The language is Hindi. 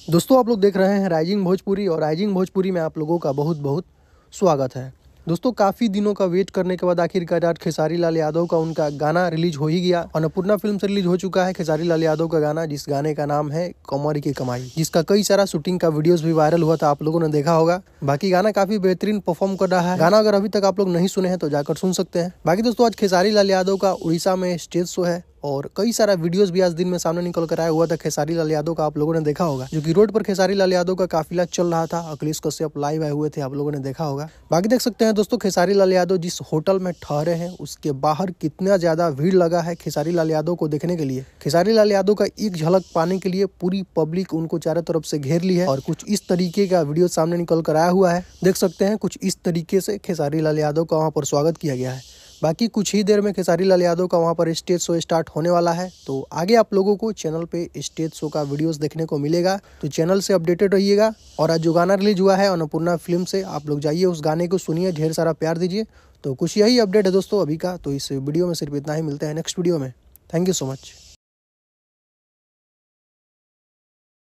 दोस्तों आप लोग देख रहे हैं राइजिंग भोजपुरी और राइजिंग भोजपुरी में आप लोगों का बहुत बहुत स्वागत है। दोस्तों काफ़ी दिनों का वेट करने के बाद आखिरकार आज खेसारी लाल यादव का उनका गाना रिलीज हो ही गया। अन्नपूर्णा फिल्म से रिलीज हो चुका है खेसारी लाल यादव का गाना, जिस गाने का नाम है कमर की कमाई, जिसका कई सारा शूटिंग का वीडियोस भी वायरल हुआ था, आप लोगों ने देखा होगा। बाकी गाना काफी बेहतरीन परफॉर्म कर रहा है। गाना अगर अभी तक आप लोग नहीं सुने हैं तो जाकर सुन सकते हैं। बाकी दोस्तों आज खेसारी लाल यादव का उड़ीसा में स्टेज शो है और कई सारा वीडियोस भी आज दिन में सामने निकल कर आया हुआ था खेसारी लाल यादव का, आप लोगों ने देखा होगा। जो कि रोड पर खेसारी लाल यादव का काफिला चल रहा था, अखिलेश कश्यप लाइव आए हुए थे, आप लोगों ने देखा होगा। बाकी देख सकते हैं दोस्तों खेसारी लाल यादव जिस होटल में ठहरे हैं उसके बाहर कितना ज्यादा भीड़ लगा है खेसारी लाल यादव को देखने के लिए। खेसारी लाल यादव का एक झलक पाने के लिए पूरी पब्लिक उनको चारों तरफ से घेर ली है और कुछ इस तरीके का वीडियो सामने निकल कर आया हुआ है। देख सकते हैं कुछ इस तरीके से खेसारी लाल यादव का वहाँ पर स्वागत किया गया है। बाकी कुछ ही देर में खेसारी लाल यादव का वहाँ पर स्टेज शो स्टार्ट होने वाला है, तो आगे आप लोगों को चैनल पे स्टेज शो का वीडियोस देखने को मिलेगा, तो चैनल से अपडेटेड रहिएगा। और आज जो गाना रिलीज हुआ है अन्नपूर्णा फिल्म से, आप लोग जाइए उस गाने को सुनिए, ढेर सारा प्यार दीजिए। तो कुछ यही अपडेट है दोस्तों अभी का, तो इस वीडियो में सिर्फ इतना ही। मिलते हैं नेक्स्ट वीडियो में। Thank you so much.